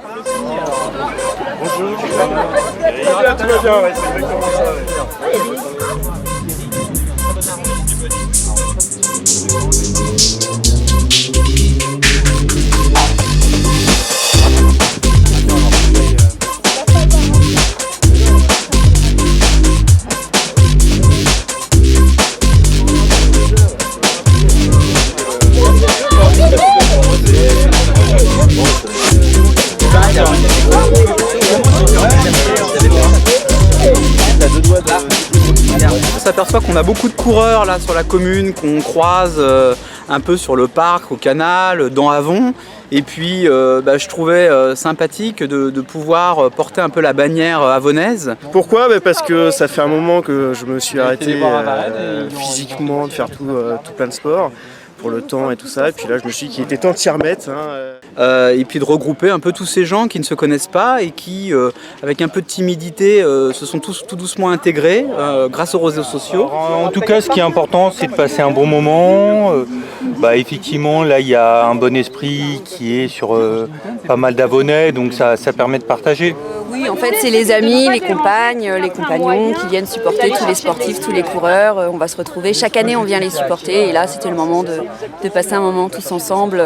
Bonjour. Tout va bien, ouais, c'est exactement ça. On s'aperçoit qu'on a beaucoup de coureurs là sur la commune, qu'on croise un peu sur le parc, au canal, dans Avon. Et puis je trouvais sympathique de pouvoir porter un peu la bannière avonaise. Pourquoi ? Parce que ça fait un moment que je me suis arrêté physiquement de faire tout plein de sports pour le temps et tout ça. Et puis là je me suis dit qu'il était temps de s'y remettre. Et puis de regrouper un peu tous ces gens qui ne se connaissent pas et qui, avec un peu de timidité, se sont tous tout doucement intégrés grâce aux réseaux sociaux. En tout cas, ce qui est important, c'est de passer un bon moment. Effectivement, là, il y a un bon esprit qui est sur pas mal d'abonnés, donc ça permet de partager. Oui, en fait, c'est les amis, les compagnes, les compagnons qui viennent supporter tous les sportifs, tous les coureurs. On va se retrouver. Chaque année, on vient les supporter. Et là, c'était le moment de passer un moment tous ensemble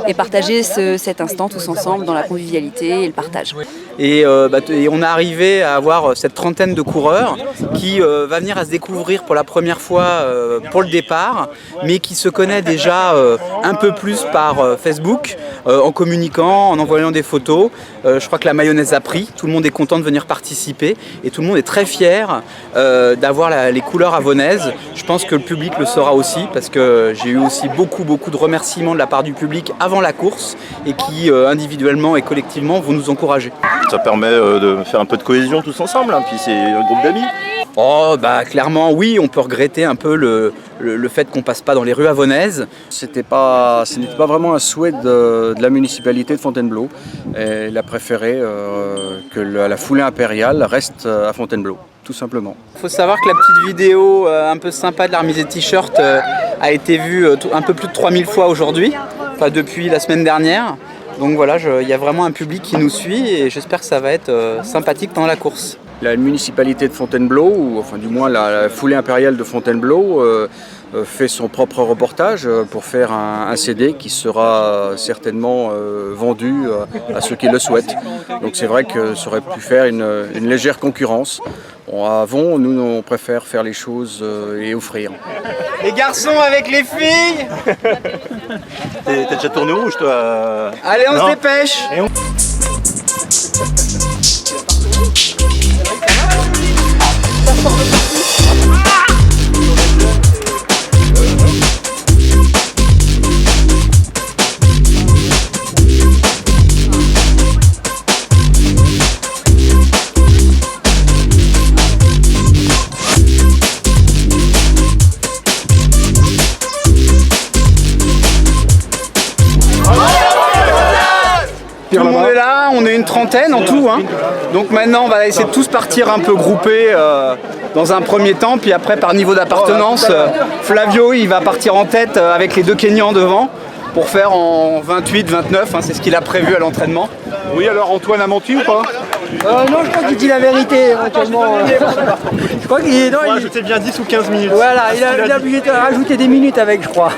et partager cet instant tous ensemble dans la convivialité et le partage. Et on est arrivé à avoir cette trentaine de coureurs qui va venir à se découvrir pour la première fois pour le départ, mais qui se connaît déjà un peu plus par Facebook, en communiquant, en envoyant des photos. Je crois que la mayonnaise a pris, tout le monde est content de venir participer et tout le monde est très fier d'avoir les couleurs avonaises. Je pense que le public le saura aussi parce que j'ai eu aussi beaucoup de remerciements de la part du public avant la course et qui individuellement et collectivement vont nous encourager. Ça permet de faire un peu de cohésion tous ensemble, puis c'est un groupe d'amis. Clairement oui, on peut regretter un peu le fait qu'on passe pas dans les rues avonaises. Ce n'était pas vraiment un souhait de la municipalité de Fontainebleau. Elle a préféré que la foulée impériale reste à Fontainebleau, tout simplement. Il faut savoir que la petite vidéo un peu sympa de la remise des t-shirts a été vue un peu plus de 3000 fois aujourd'hui, enfin depuis la semaine dernière. Donc voilà, il y a vraiment un public qui nous suit et j'espère que ça va être sympathique pendant la course. La municipalité de Fontainebleau, ou enfin du moins la foulée impériale de Fontainebleau, fait son propre reportage pour faire un CD qui sera certainement vendu à ceux qui le souhaitent. Donc c'est vrai que ça aurait pu faire une légère concurrence. À Avon, nous on préfère faire les choses et offrir. Les garçons avec les filles. T'as déjà tourné rouge toi? Allez, on se dépêche. Tout le monde est là, on est une trentaine en tout. Donc maintenant on va essayer de tous partir un peu groupés dans un premier temps, puis après par niveau d'appartenance, Flavio il va partir en tête avec les deux Kenyans devant pour faire en 28-29, c'est ce qu'il a prévu à l'entraînement. Oui, alors Antoine a menti ou pas ? Non, je crois qu'il dit la vérité éventuellement. Je crois qu'il il faut ajouter bien 10 ou 15 minutes. Voilà, il a obligé de rajouter des minutes avec, je crois.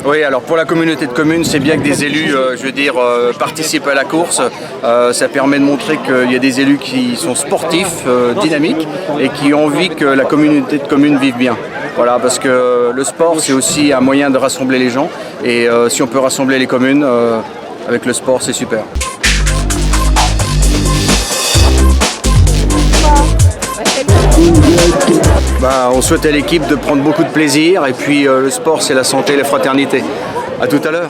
Oui, alors pour la communauté de communes, c'est bien que des élus, participent à la course. Ça permet de montrer qu'il y a des élus qui sont sportifs, dynamiques et qui ont envie que la communauté de communes vive bien. Voilà, parce que le sport, c'est aussi un moyen de rassembler les gens. Et si on peut rassembler les communes avec le sport, c'est super. On souhaite à l'équipe de prendre beaucoup de plaisir et puis le sport c'est la santé et la fraternité. À tout à l'heure.